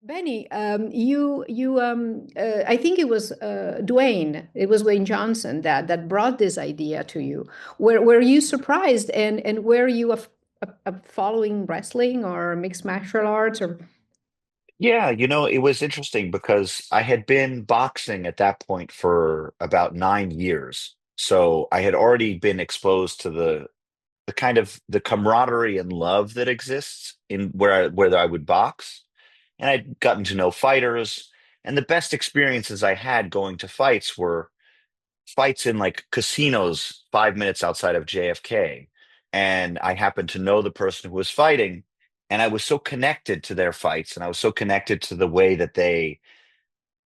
Benny, I think it was Dwayne. It was Dwayne Johnson that brought this idea to you. Were you surprised, and were you following wrestling or mixed martial arts or? Yeah, it was interesting because I had been boxing at that point for about 9 years. So I had already been exposed to the kind of the camaraderie and love that exists in where I would box. And I'd gotten to know fighters. And the best experiences I had going to fights were fights in like casinos 5 minutes outside of JFK. And I happened to know the person who was fighting, and I was so connected to their fights, and I was so connected to the way that they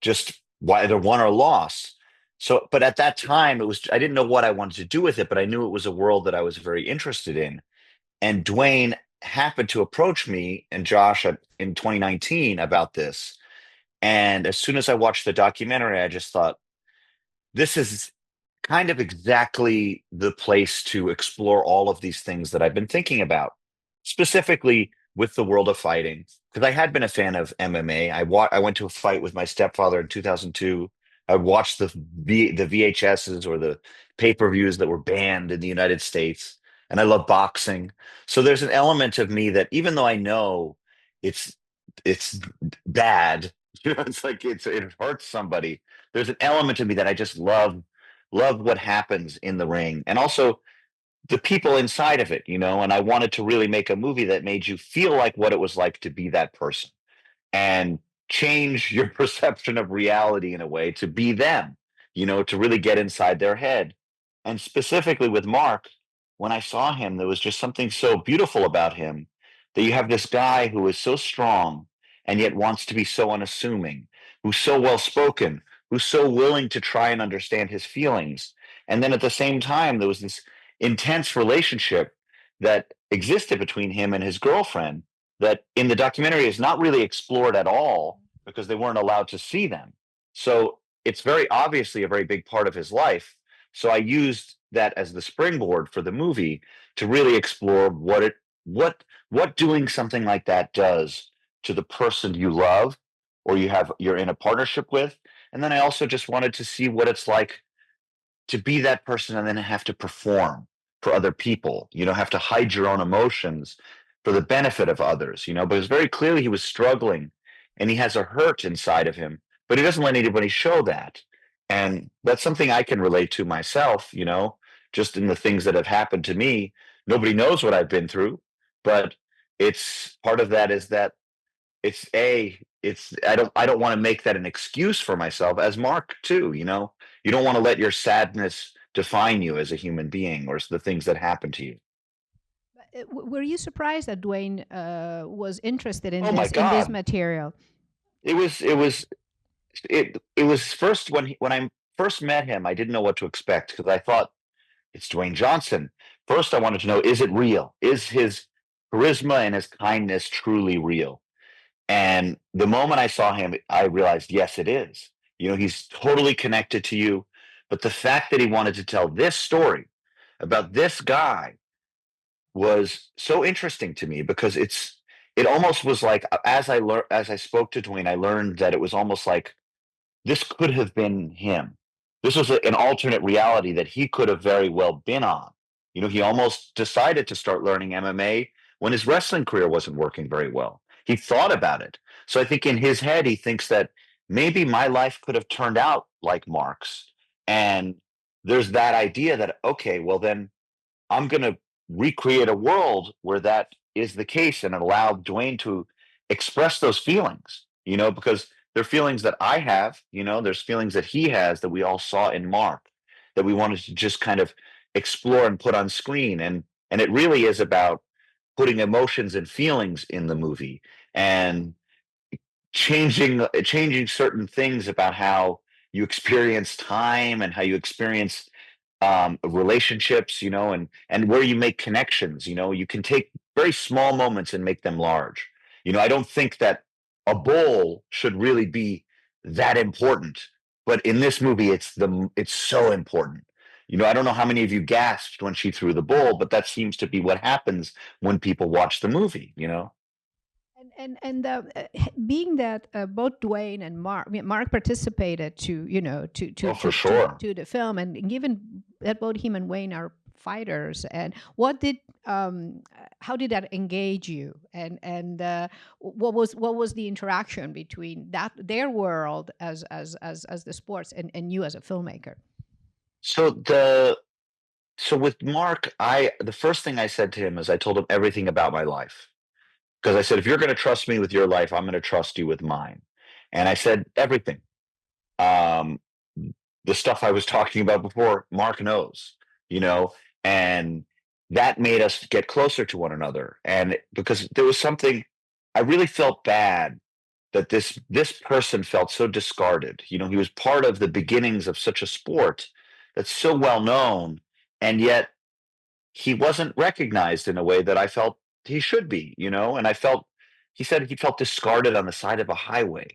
just either won or lost. So, but at that time, I didn't know what I wanted to do with it, but I knew it was a world that I was very interested in. And Dwayne happened to approach me and Josh in 2019 about this. And as soon as I watched the documentary, I just thought, this is kind of exactly the place to explore all of these things that I've been thinking about, specifically with the world of fighting. Because I had been a fan of MMA. I went to a fight with my stepfather in 2002. I watched the VHSs or the pay-per-views that were banned in the United States, and I love boxing. So there's an element of me that, even though I know it's it's bad, it's like it hurts somebody. There's an element of me that I just love what happens in the ring, and also the people inside of it, and I wanted to really make a movie that made you feel like what it was like to be that person and change your perception of reality in a way to be them, to really get inside their head. And specifically with Mark, when I saw him, there was just something so beautiful about him, that you have this guy who is so strong and yet wants to be so unassuming, who's so well spoken, who's so willing to try and understand his feelings. And then at the same time, there was this intense relationship that existed between him and his girlfriend that in the documentary is not really explored at all because they weren't allowed to see them. So it's very obviously a very big part of his life. So I used that as the springboard for the movie to really explore what doing something like that does to the person you love or you're in a partnership with. And then I also just wanted to see what it's like to be that person and then have to perform for other people, have to hide your own emotions for the benefit of others, because very clearly he was struggling and he has a hurt inside of him, but he doesn't let anybody show that. And that's something I can relate to myself, just in the things that have happened to me. Nobody knows what I've been through, but it's part of that is that it's I don't want to make that an excuse for myself as Mark too, you don't want to let your sadness define you as a human being or the things that happen to you. Were you surprised that Dwayne was interested in Oh my this God. material? It was first when I first met him, I didn't know what to expect because I thought it's Dwayne Johnson. First, I wanted to know, is it real? Is his charisma and his kindness truly real? And the moment I saw him, I realized, yes, it is. He's totally connected to you. But the fact that he wanted to tell this story about this guy was so interesting to me because it almost was like as I spoke to Dwayne, I learned that it was almost like this could have been him. This was an alternate reality that he could have very well been on. He almost decided to start learning MMA when his wrestling career wasn't working very well. He thought about it. So I think in his head, he thinks that maybe my life could have turned out like Mark's. And there's that idea that, okay, well, then I'm going to recreate a world where that is the case and allow Dwayne to express those feelings, because they're feelings that I have, there's feelings that he has that we all saw in Mark that we wanted to just kind of explore and put on screen. And it really is about putting emotions and feelings in the movie and changing certain things about how you experience time and how you experience relationships, and where you make connections. You can take very small moments and make them large. I don't think that a bowl should really be that important, but in this movie, it's so important. I don't know how many of you gasped when she threw the bowl, but that seems to be what happens when people watch the movie. Being that both Dwayne and Mark, I mean, Mark participated to Oh, for sure. to the film, and given that both him and Wayne are fighters, and what did how did that engage you, and what was the interaction between that their world as the sports and you as a filmmaker? So the so with Mark, the first thing I said to him is I told him everything about my life. Because I said, if you're going to trust me with your life, I'm going to trust you with mine. And I said everything. Um, the stuff I was talking about before, Mark knows, you know, and that made us get closer to one another. And because there was something, I really felt bad that this person felt so discarded. You know, he was part of the beginnings of such a sport that's so well known, and yet he wasn't recognized in a way that I felt he should be, you know, and I felt he said he felt discarded on the side of a highway.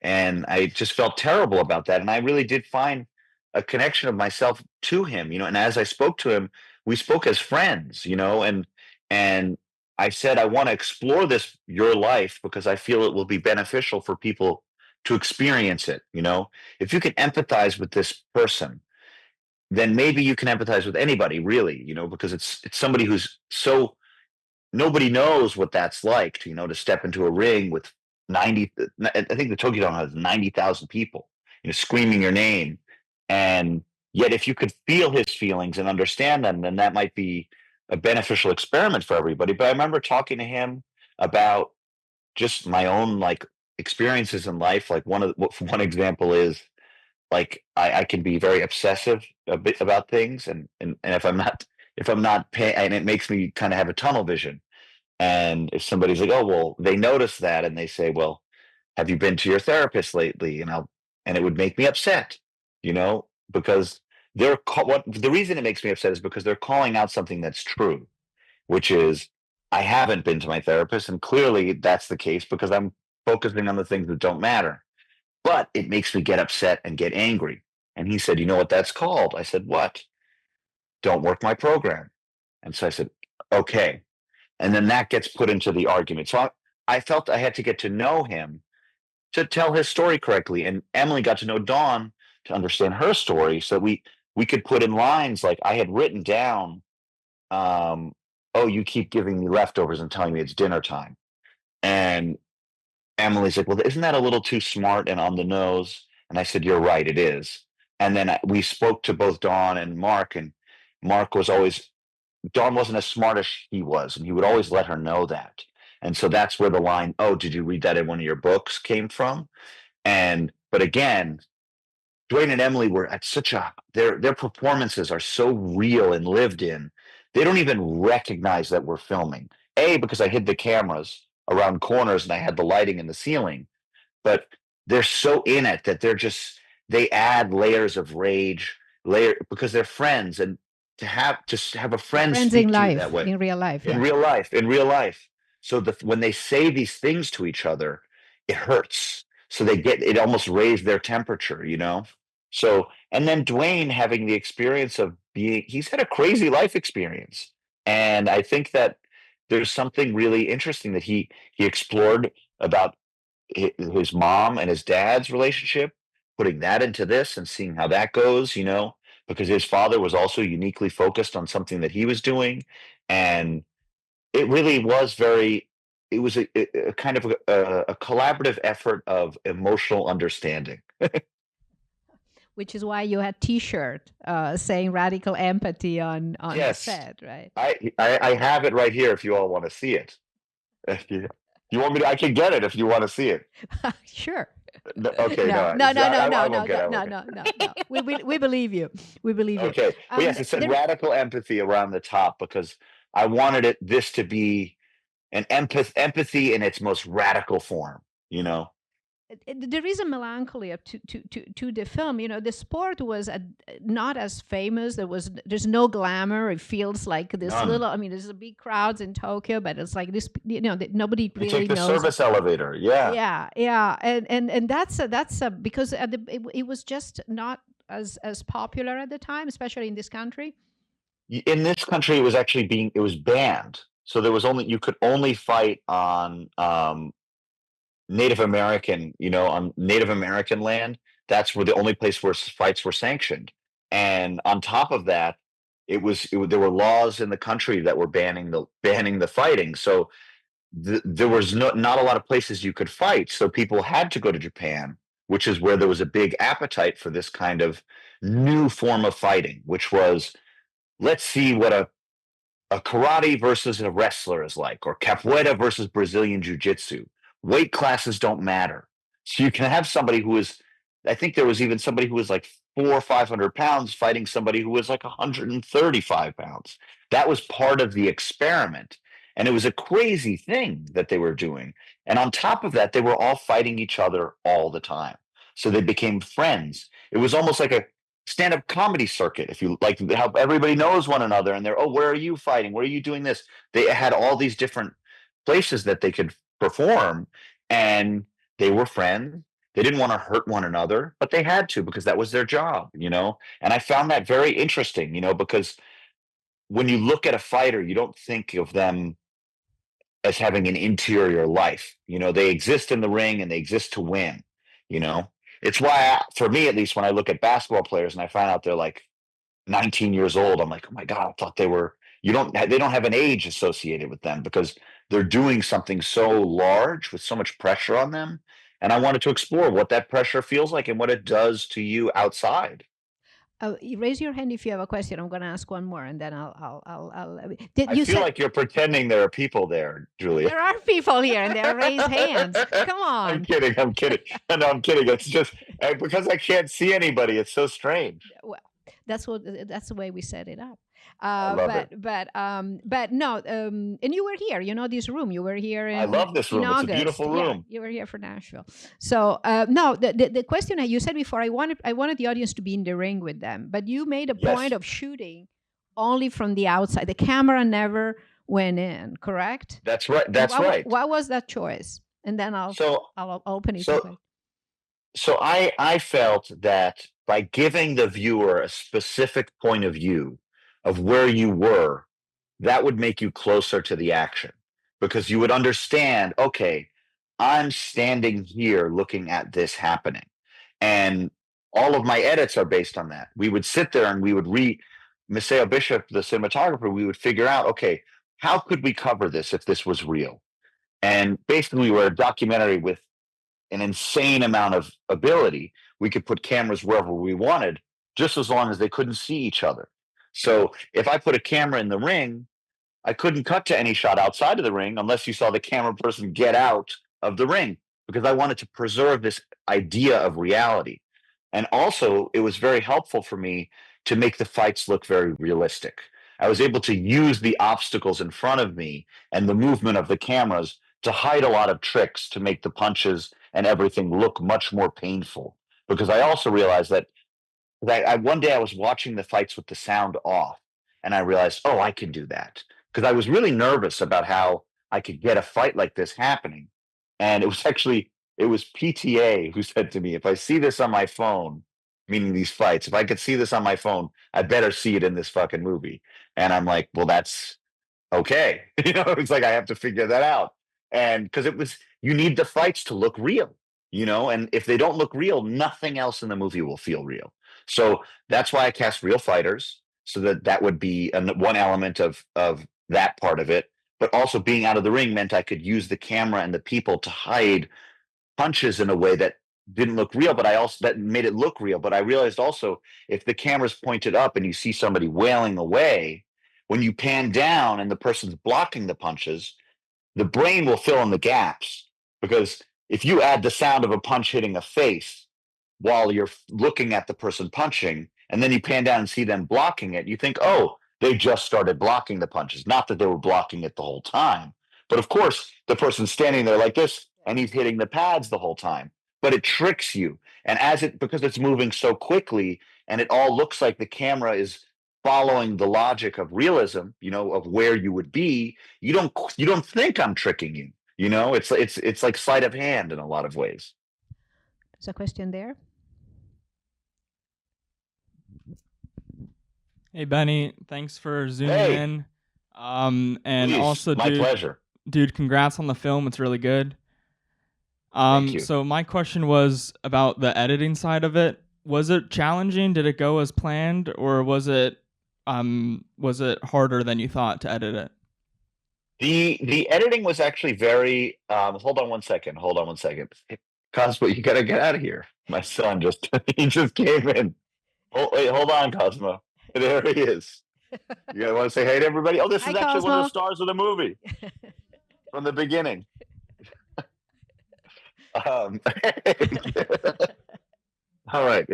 And I just felt terrible about that. And I really did find a connection of myself to him, you know, and as I spoke to him, we spoke as friends, you know, and I said I want to explore this your life because I feel it will be beneficial for people to experience it, you know. If you can empathize with this person, then maybe you can empathize with anybody really, you know, because it's somebody who's so nobody knows what that's like to, you know, to step into a ring with 90, I think the Tokyo Dome has 90,000 people, you know, screaming your name. And yet if you could feel his feelings and understand them, then that might be a beneficial experiment for everybody. But I remember talking to him about just my own like experiences in life. Like one example is like I can be very obsessive a bit about things, and if I'm not paying, and it makes me kind of have a tunnel vision. And if somebody's like, oh well, they notice that, and they say, well, have you been to your therapist lately? And it would make me upset, you know, because what the reason it makes me upset is because they're calling out something that's true, which is I haven't been to my therapist, and clearly that's the case because I'm focusing on the things that don't matter, but it makes me get upset and get angry. And he said, you know what that's called? I said, what? Don't work my program. And so I said, okay. And then that gets put into the argument. So I felt I had to get to know him to tell his story correctly. And Emily got to know Dawn to understand her story so we could put in lines like I had written down, um, oh, you keep giving me leftovers and telling me it's dinner time. And Emily's like, well, isn't that a little too smart and on the nose? And I said, you're right, it is. And then we spoke to both Dawn and Mark, and Mark was always, Dawn wasn't as smart as he was, and he would always let her know that. And so that's where the line, oh, did you read that in one of your books came from? But again, Dwayne and Emily were at such a their performances are so real and lived in. They don't even recognize that we're filming. A, because I hid the cameras around corners and I had the lighting in the ceiling, but they're so in it that they add layers of rage, layer because they're friends, and to have a They're friend friends in speak to you that life, way in real life, in yeah. real life, in real life. So when they say these things to each other, it hurts. So it almost raised their temperature, you know? So, and then Dwayne having the experience of he's had a crazy life experience. And I think that there's something really interesting that he explored about his mom and his dad's relationship, putting that into this and seeing how that goes, you know, because his father was also uniquely focused on something that he was doing. And it really was it was a kind of a collaborative effort of emotional understanding. Which is why you had T-shirt saying "radical empathy" on the Yes, set, right? I have it right here if you all want to see it. If you want me to, I can get it if you want to see it. Sure. No, okay, no, No, no, no, no, I no, won't no, get it. no, I no, won't get no, no, no. We believe you. We believe you. Okay, but yes, it said There, radical empathy around the top because I wanted this to be an empathy in its most radical form, you know? there is a melancholy to the film. You know, the sport was not as famous. There's no glamour. It feels like this None. little. I mean, there's a big crowds in Tokyo, but it's like this. You know, that nobody You take really the knows. service elevator, yeah. Yeah, yeah, and that's a because it was just not as popular at the time, especially in this country. In this country, it was banned. So there was only you could only fight on Native American, on Native American land, that's where the only place where fights were sanctioned. And on top of that, there were laws in the country that were banning the fighting. So there was not a lot of places you could fight. So people had to go to Japan, which is where there was a big appetite for this kind of new form of fighting, which was, let's see what a karate versus a wrestler is like, or capoeira versus Brazilian jiu-jitsu. Weight classes don't matter. So you can have somebody who is, I think there was even somebody who was like 400 or 500 pounds fighting somebody who was like 135 pounds. That was part of the experiment. And it was a crazy thing that they were doing. And on top of that, they were all fighting each other all the time. So they became friends. It was almost like a stand-up comedy circuit, if you like, how everybody knows one another, and they're, oh, where are you fighting, where are you doing this? They had all these different places that they could perform, and they were friends. They didn't want to hurt one another, but they had to, because that was their job. And I found that very interesting, because when you look at a fighter, you don't think of them as having an interior life. They exist in the ring and they exist to win. you know it's why for me, at least, when I look at basketball players and I find out they're like 19 years old, I'm like, oh my God, I thought they don't have an age associated with them, because they're doing something so large with so much pressure on them. And I wanted to explore what that pressure feels like and what it does to you outside. You raise your hand if you have a question. I'm going to ask one more, and then I you feel said like you're pretending there are people there, Julia. there are people here and they raise hands. Come I'm on. kidding. I'm kidding. No, I'm kidding. It's just because I can't see anybody. It's so strange. Well, that's the way we set it up. I love it. But no, and you were here. This room. You were here I love this in room. It's a August. beautiful Yeah, room. you were here for Nashville. So no, the question that you said before, I wanted the audience to be in the ring with them, but you made a Yes. point of shooting only from the outside. The camera never went in. Correct? That's right. That's right. Why was that choice? And then I'll open it. So I felt that by giving the viewer a specific point of view of where you were, that would make you closer to the action, because you would understand, okay, I'm standing here looking at this happening. And all of my edits are based on that. We would sit there and we would Maceo Bishop, the cinematographer, we would figure out, okay, how could we cover this if this was real? And basically, we were a documentary with an insane amount of ability. We could put cameras wherever we wanted, just as long as they couldn't see each other. So if I put a camera in the ring, I couldn't cut to any shot outside of the ring unless you saw the camera person get out of the ring, because I wanted to preserve this idea of reality. And also, it was very helpful for me to make the fights look very realistic. I was able to use the obstacles in front of me and the movement of the cameras to hide a lot of tricks, to make the punches and everything look much more painful. Because I also realized that one day I was watching the fights with the sound off, and I realized, oh, I can do that. Because I was really nervous about how I could get a fight like this happening. And it was PTA who said to me, if I see this on my phone, meaning these fights, if I could see this on my phone, I better see it in this fucking movie. And I'm like, well, that's okay. It's like, I have to figure that out. And because you need the fights to look real, and if they don't look real, nothing else in the movie will feel real. So that's why I cast real fighters, so that would be one element of that part of it. But also, being out of the ring meant I could use the camera and the people to hide punches in a way that didn't look real, but that made it look real. But I realized also, if the camera's pointed up and you see somebody wailing away, when you pan down and the person's blocking the punches, the brain will fill in the gaps. Because if you add the sound of a punch hitting a face while you're looking at the person punching, and then you pan down and see them blocking it, you think, oh, they just started blocking the punches. Not that they were blocking it the whole time. But of course, the person's standing there like this, and he's hitting the pads the whole time. But it tricks you. And because it's moving so quickly, and it all looks like the camera is following the logic of realism, of where you would be, you don't think I'm tricking you. It's like sleight of hand in a lot of ways. There's a question there. Hey Benny, thanks for zooming in. And please, also, my pleasure. Dude, congrats on the film. It's really good. Thank you. So my question was about the editing side of it. Was it challenging? Did it go as planned, or was it harder than you thought to edit it? The editing was actually very hold on one second. Cosmo, you gotta get out of here. My son just he just came in. Oh wait, hold on, Cosmo. There he is. You guys want to say hey to everybody? Oh, this Hi, is actually one of the Cosmo. stars of the movie from the beginning. All right.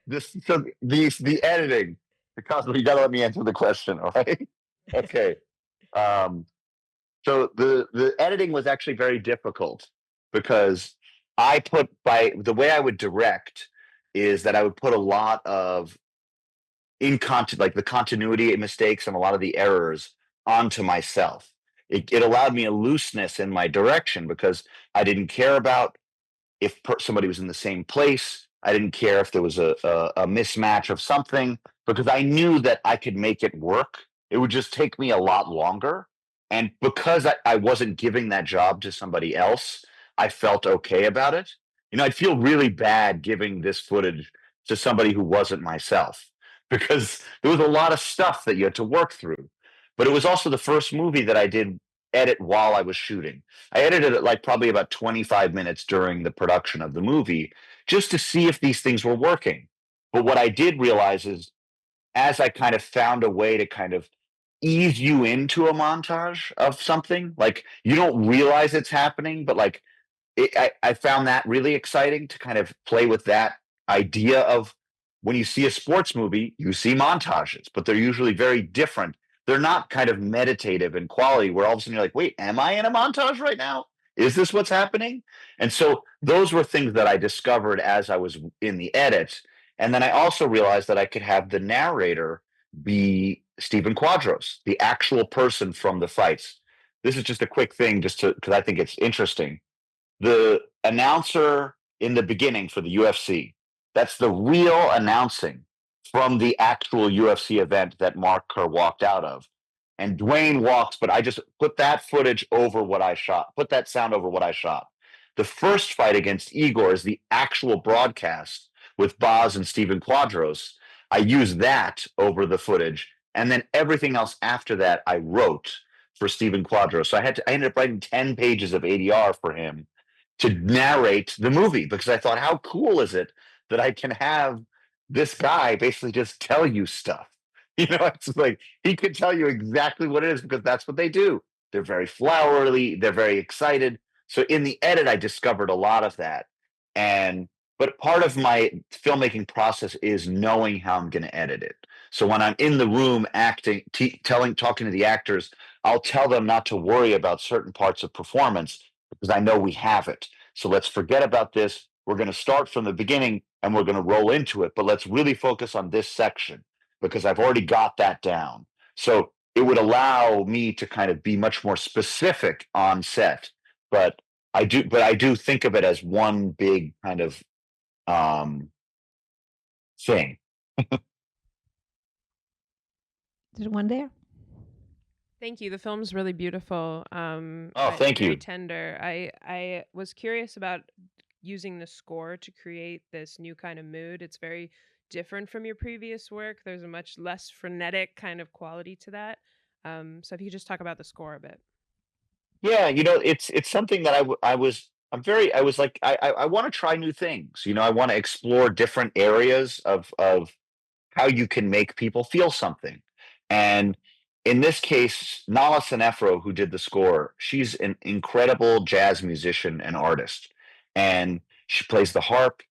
The editing. Cosmo, you gotta let me answer the question, all right? Okay. Um, So the editing was actually very difficult because by the way I would direct is that I would put a lot of like the continuity mistakes and a lot of the errors onto myself. It allowed me a looseness in my direction because I didn't care about if somebody was in the same place. I didn't care if there was a mismatch of something because I knew that I could make it work. It would just take me a lot longer. And because I wasn't giving that job to somebody else, I felt okay about it. I'd feel really bad giving this footage to somebody who wasn't myself because there was a lot of stuff that you had to work through. But it was also the first movie that I did edit while I was shooting. I edited it like probably about 25 minutes during the production of the movie just to see if these things were working. But what I did realize is as I kind of found a way to kind of ease you into a montage of something, like you don't realize it's happening, but like I found that really exciting to kind of play with that idea of when you see a sports movie, you see montages, but they're usually very different. They're not kind of meditative in quality where all of a sudden you're like, wait, am I in a montage right now? Is this what's happening? And so those were things that I discovered as I was in the edit. And then I also realized that I could have the narrator be Stephen Quadros, the actual person from the fights. This is just a quick thing, just to because I think it's interesting. The announcer in the beginning for the UFC, that's the real announcing from the actual UFC event that Mark Kerr walked out of. And Dwayne walks, but I just put that footage over what I shot, put that sound over what I shot. The first fight against Igor is the actual broadcast with Boz and Stephen Quadros. I used that over the footage. And then everything else after that, I wrote for Stephen Quadros. So I ended up writing 10 pages of ADR for him to narrate the movie because I thought, how cool is it that I can have this guy basically just tell you stuff? It's like he could tell you exactly what it is because that's what they do. They're very flowery, they're very excited. So in the edit, I discovered a lot of that. But part of my filmmaking process is knowing how I'm going to edit it. So when I'm in the room acting, talking to the actors, I'll tell them not to worry about certain parts of performance because I know we have it. So let's forget about this. We're going to start from the beginning and we're going to roll into it, but let's really focus on this section because I've already got that down. So it would allow me to kind of be much more specific on set, but I do think of it as one big kind of thing. There's one there. Thank you. The film's really beautiful. Thank very you. tender. I was curious about using the score to create this new kind of mood. It's very different from your previous work. There's a much less frenetic kind of quality to that. So if you could just talk about the score a bit. Yeah, it's something that I was like I want to try new things. I want to explore different areas of how you can make people feel something. And in this case, Nala Sanefro, who did the score, she's an incredible jazz musician and artist. And she plays the harp.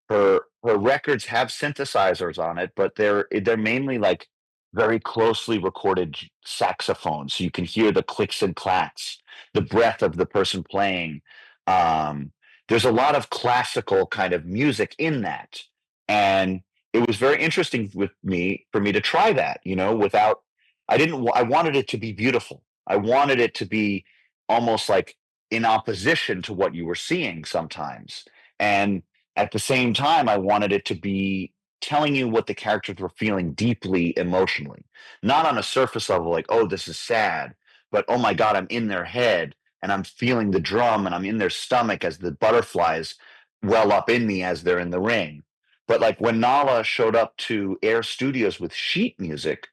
Her records have synthesizers on it, but they're mainly like very closely recorded saxophones. So you can hear the clicks and clacks, the breath of the person playing. There's a lot of classical kind of music in that. And it was very interesting for me to try that, without, I wanted it to be beautiful. I wanted it to be almost like in opposition to what you were seeing sometimes. And at the same time, I wanted it to be telling you what the characters were feeling deeply emotionally, not on a surface level, like, oh, this is sad, but oh my God, I'm in their head. and I'm feeling the drum and I'm in their stomach as the butterflies well up in me as they're in the ring. But like when Nala showed up to Air Studios with sheet music,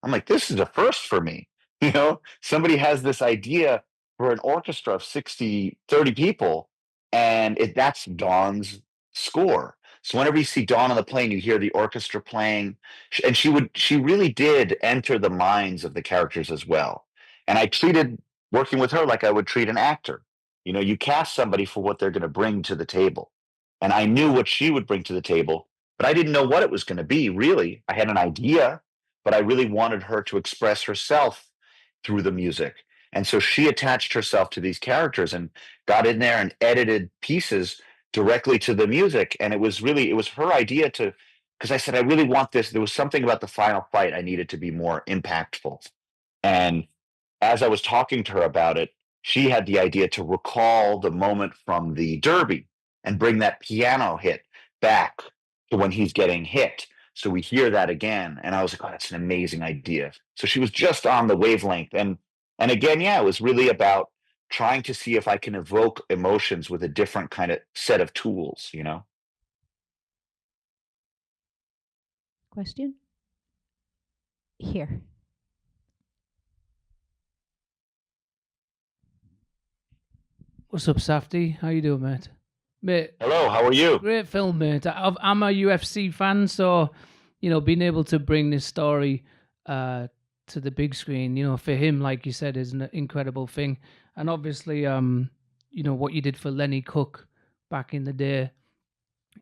I'm like, this is a first for me. You know, somebody has this idea for an orchestra of 30 people, and that's Dawn's score. So whenever you see Dawn on the plane, you hear the orchestra playing, and she really did enter the minds of the characters as well. And I treated working with her like I would treat an actor. You know, you cast somebody for what they're going to bring to the table. And I knew what she would bring to the table, but I didn't know what it was going to be, really. I had an idea, but I really wanted her to express herself through the music. And so she attached herself to these characters and got in there and edited pieces directly to the music. And it was her idea to, because I said, I really want this. There was something about the final fight I needed to be more impactful. And as I was talking to her about it, she had the idea to recall the moment from the Derby and bring that piano hit back to when he's getting hit. So we hear that again. And I was like, oh, that's an amazing idea. So she was just on the wavelength. And again, yeah, it was really about trying to see if I can evoke emotions with a different kind of set of tools, you know? Question? Here. What's up, Safdie? How you doing, mate? Mate, hello, how are you? Great film, mate. I'm a UFC fan, so, you know, being able to bring this story to the big screen, you know, for him, like you said, is an incredible thing. And obviously, you know, what you did for Lenny Cook back in the day,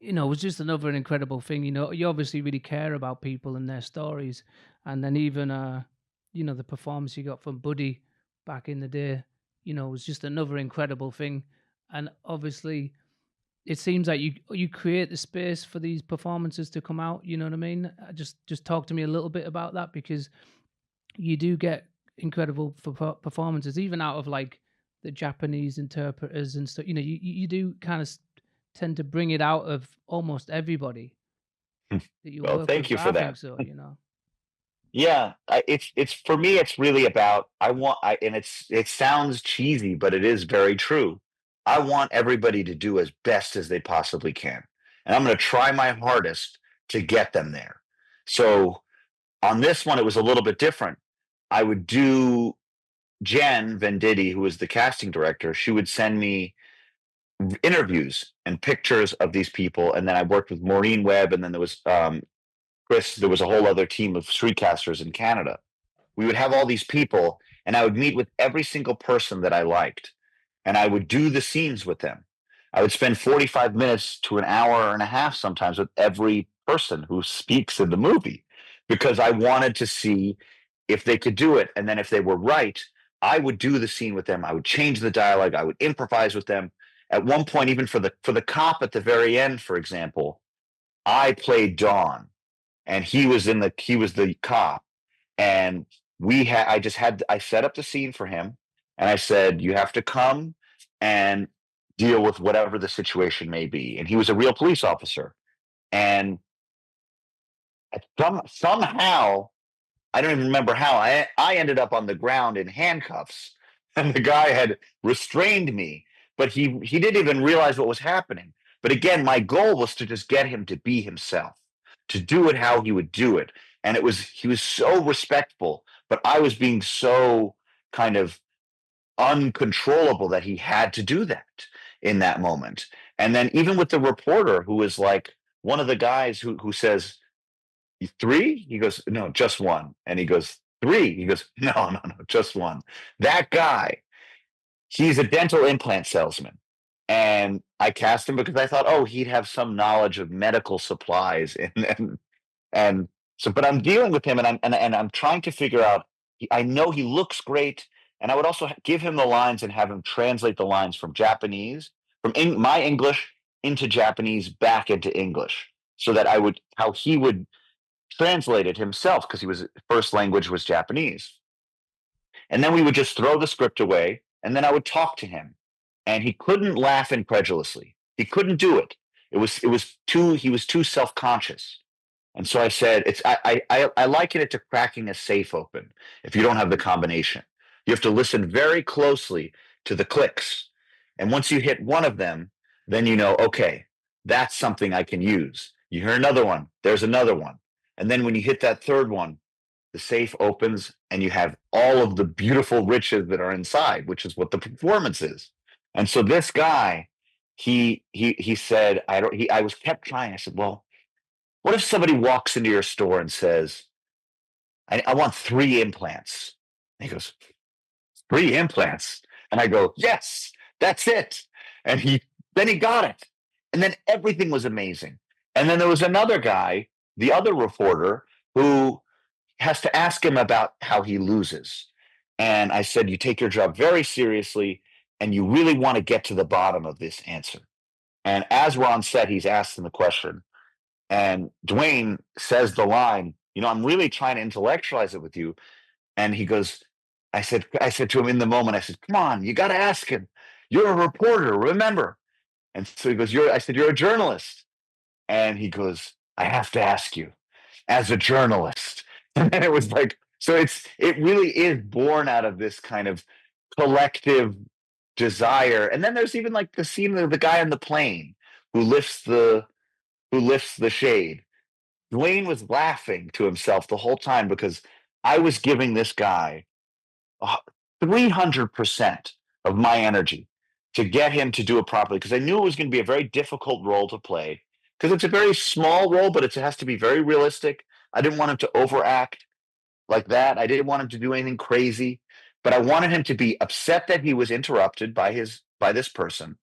you know, was just another incredible thing. You know, you obviously really care about people and their stories. And then even, you know, the performance you got from Buddy back in the day, you know, was just another incredible thing. And obviously, it seems like you create the space for these performances to come out. You know what I mean? Just talk to me a little bit about that, because you do get incredible performances, even out of like the Japanese interpreters and stuff. You know, you do kind of tend to bring it out of almost everybody that you well, work thank with. you for I that. think so, you know. Yeah, it's for me. It's really about and it sounds cheesy, but it is very true. I want everybody to do as best as they possibly can, and I'm going to try my hardest to get them there. So on this one, it was a little bit different. I would do Jen Venditti, who was the casting director. She would send me interviews and pictures of these people, and then I worked with Maureen Webb, and then there was Chris. There was a whole other team of streetcasters in Canada. We would have all these people, and I would meet with every single person that I liked, and I would do the scenes with them. I would spend 45 minutes to an hour and a half sometimes with every person who speaks in the movie, because I wanted to see if they could do it. And then if they were right, I would do the scene with them. I would change the dialogue. I would improvise with them. At one point, even for the cop at the very end, for example, I played Don, and he was the cop, and I set up the scene for him, and I said, you have to come and deal with whatever the situation may be. And he was a real police officer, and somehow, I don't even remember how, I ended up on the ground in handcuffs, and the guy had restrained me, but he didn't even realize what was happening. But again, my goal was to just get him to be himself, to do it how he would do it. And he was so respectful, but I was being so kind of uncontrollable that he had to do that in that moment. And then even with the reporter, who was like one of the guys who says, 3? He goes, no, just one. And he goes, 3? He goes, no, just one. That guy, he's a dental implant salesman. And I cast him because I thought, oh, he'd have some knowledge of medical supplies. And so, but I'm dealing with him, and I'm trying to figure out, I know he looks great. And I would also give him the lines and have him translate the lines from Japanese, my English into Japanese, back into English, so that how he would translate it himself, because his first language was Japanese. And then we would just throw the script away, and then I would talk to him, and he couldn't laugh incredulously. He couldn't do it. He was too self-conscious. And so I said, I liken it to cracking a safe open if you don't have the combination. You have to listen very closely to the clicks. And once you hit one of them, then you know, okay, that's something I can use. You hear another one, there's another one. And then when you hit that third one, the safe opens and you have all of the beautiful riches that are inside, which is what the performance is. And so this guy, he said, I was kept trying. I said, well, what if somebody walks into your store and says, I want 3 implants? And he goes, 3 implants? And I go, yes, that's it. And then he got it. And then everything was amazing. And then there was another guy, the other reporter, who has to ask him about how he loses. And I said, you take your job very seriously and you really want to get to the bottom of this answer. And as we're on set, he's asking the question. And Dwayne says the line, I'm really trying to intellectualize it with you. And he goes, I said to him in the moment, I said, come on, you got to ask him. You're a reporter, remember? And so he goes, I said, you're a journalist. And he goes, I have to ask you as a journalist. And then it was like, so it really is born out of this kind of collective desire. And then there's even like the scene of the guy on the plane who lifts the shade. Dwayne was laughing to himself the whole time because I was giving this guy 300% of my energy to get him to do it properly, because I knew it was going to be a very difficult role to play, because it's a very small role, but it has to be very realistic. I didn't want him to overact like that. I didn't want him to do anything crazy, but I wanted him to be upset that he was interrupted by this person,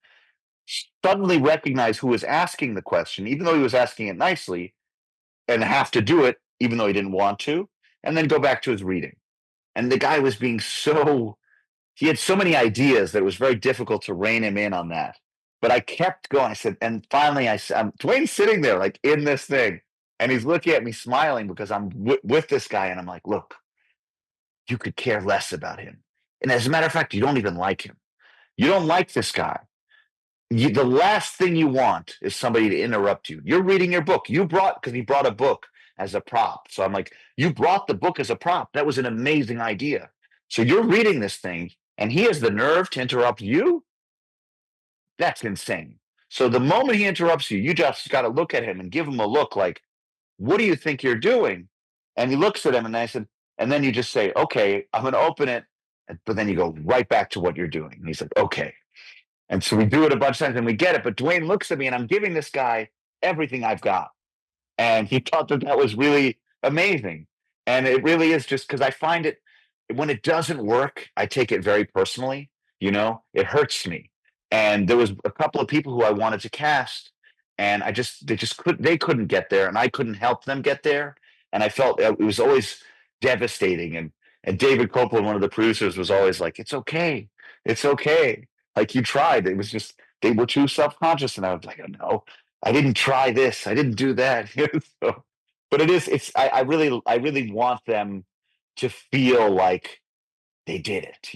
suddenly recognize who was asking the question, even though he was asking it nicely, and have to do it even though he didn't want to, and then go back to his reading. And the guy was being he had so many ideas that it was very difficult to rein him in on that. But I kept going. I said, and finally Dwayne's sitting there like in this thing, and he's looking at me smiling because I'm with this guy, and I'm like, look, you could care less about him. And as a matter of fact, you don't even like him. You don't like this guy. The last thing you want is somebody to interrupt you. You're reading your book. Because he brought a book as a prop. So I'm like, you brought the book as a prop. That was an amazing idea. So you're reading this thing, and he has the nerve to interrupt you? That's insane. So the moment he interrupts you, you just got to look at him and give him a look like, what do you think you're doing? And he looks at him, and I said, and then you just say, okay, I'm going to open it. But then you go right back to what you're doing. And he's like, okay. And so we do it a bunch of times and we get it. But Dwayne looks at me, and I'm giving this guy everything I've got. And he thought that was really amazing. And it really is, just because I find it, when it doesn't work, I take it very personally. It hurts me. And there was a couple of people who I wanted to cast, and they couldn't get there, and I couldn't help them get there. And I felt it was always devastating. And David Copeland, one of the producers, was always like, it's okay. It's okay. Like, you tried. It was just, they were too self-conscious. And I was like, oh, no, I didn't try this. I didn't do that. But I really want them to feel like they did it,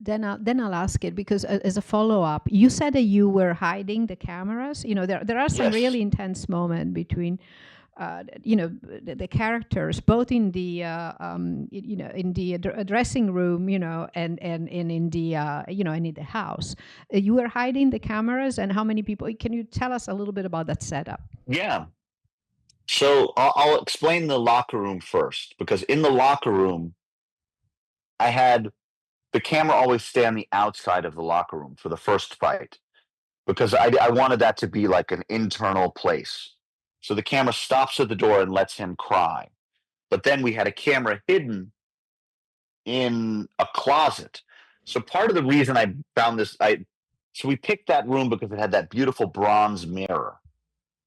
Then I'll ask it, because as a follow-up, you said that you were hiding the cameras. There are some Yes. really intense moments between the characters, both in the in the dressing room, and in the and in the house. You were hiding the cameras, and how many people? Can you tell us a little bit about that setup? Yeah. So I'll explain the locker room first, because in the locker room, I had the camera always stay on the outside of the locker room for the first fight, because I wanted that to be like an internal place. So the camera stops at the door and lets him cry. But then we had a camera hidden in a closet. So part of the reason I found this, so we picked that room because it had that beautiful bronze mirror,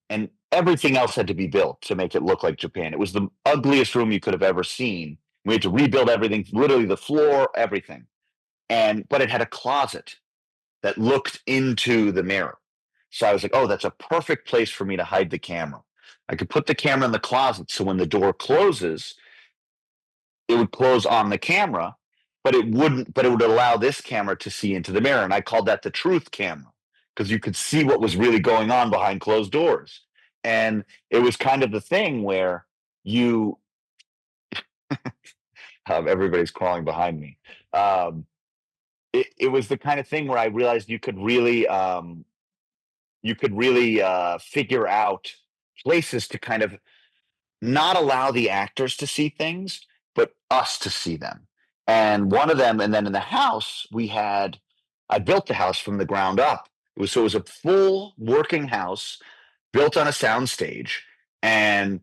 and everything else had to be built to make it look like Japan. It was the ugliest room you could have ever seen. We had to rebuild everything, literally the floor, everything. But it had a closet that looked into the mirror. So I was like, oh, that's a perfect place for me to hide the camera. I could put the camera in the closet, so when the door closes, it would close on the camera, but it would allow this camera to see into the mirror. And I called that the truth camera, because you could see what was really going on behind closed doors. And it was kind of the thing where Everybody's crawling behind me. It was the kind of thing where I realized you could really figure out places to kind of not allow the actors to see things, but us to see them. And one of them, and then in the house, I built the house from the ground up. So it was a full working house built on a sound stage, and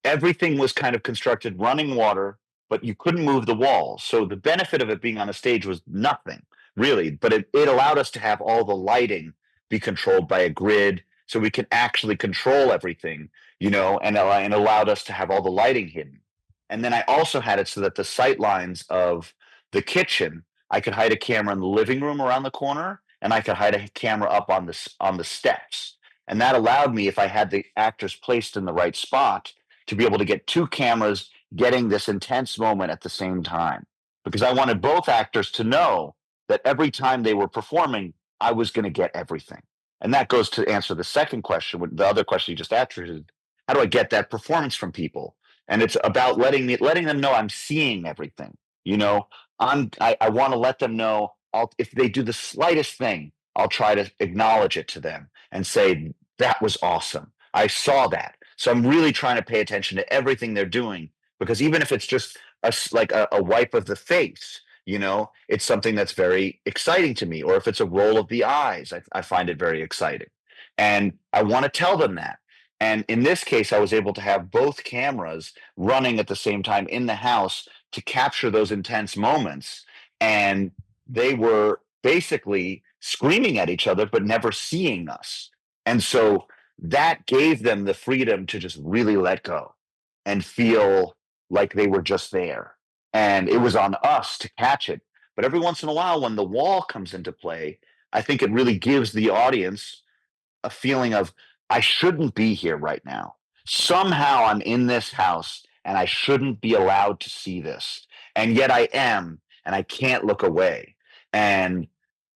everything was kind of constructed running water, but you couldn't move the walls. So the benefit of it being on a stage was nothing really, but it allowed us to have all the lighting be controlled by a grid, so we can actually control everything, and allowed us to have all the lighting hidden. And then I also had it so that the sight lines of the kitchen, I could hide a camera in the living room around the corner, and I could hide a camera up on the steps. And that allowed me, if I had the actors placed in the right spot, to be able to get two cameras getting this intense moment at the same time. Because I wanted both actors to know that every time they were performing, I was going to get everything. And that goes to answer the second question. The other question you just asked is, how do I get that performance from people? And it's about letting them know I'm seeing everything. I want to let them know, if they do the slightest thing, I'll try to acknowledge it to them and say, that was awesome. I saw that. So I'm really trying to pay attention to everything they're doing, because even if it's just a wipe of the face, it's something that's very exciting to me. Or if it's a roll of the eyes, I find it very exciting. And I want to tell them that. And in this case, I was able to have both cameras running at the same time in the house to capture those intense moments. And they were basically screaming at each other, but never seeing us. And so that gave them the freedom to just really let go and feel like they were just there. And it was on us to catch it. But every once in a while, when the wall comes into play, I think it really gives the audience a feeling of, I shouldn't be here right now. Somehow I'm in this house and I shouldn't be allowed to see this. And yet I am, and I can't look away. And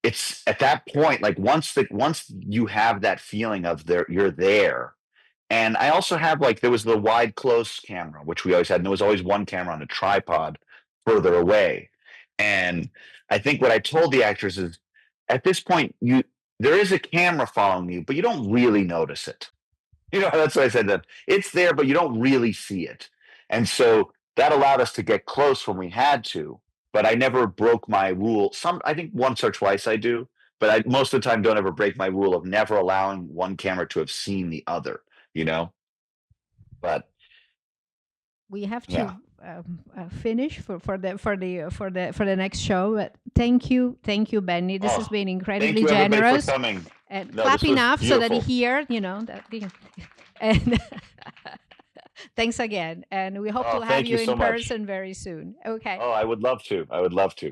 it's at that point, like once you have that feeling of you're there. And I also have, there was the wide close camera, which we always had, and there was always one camera on a tripod further away. And I think what I told the actors is, at this point, there is a camera following you, but you don't really notice it. That's what I said to them. It's there, but you don't really see it. And so that allowed us to get close when we had to, but I never broke my rule. I think once or twice I do, but I most of the time don't ever break my rule of never allowing one camera to have seen the other, But we have to yeah. finish for the next show. But thank you, Benny. This has been incredibly thank you, everybody, generous. for coming. And No, clap this was enough so that he beautiful. hear, and thanks again. And we hope to have thank you you so in much. person very soon. Okay. Oh, I would love to.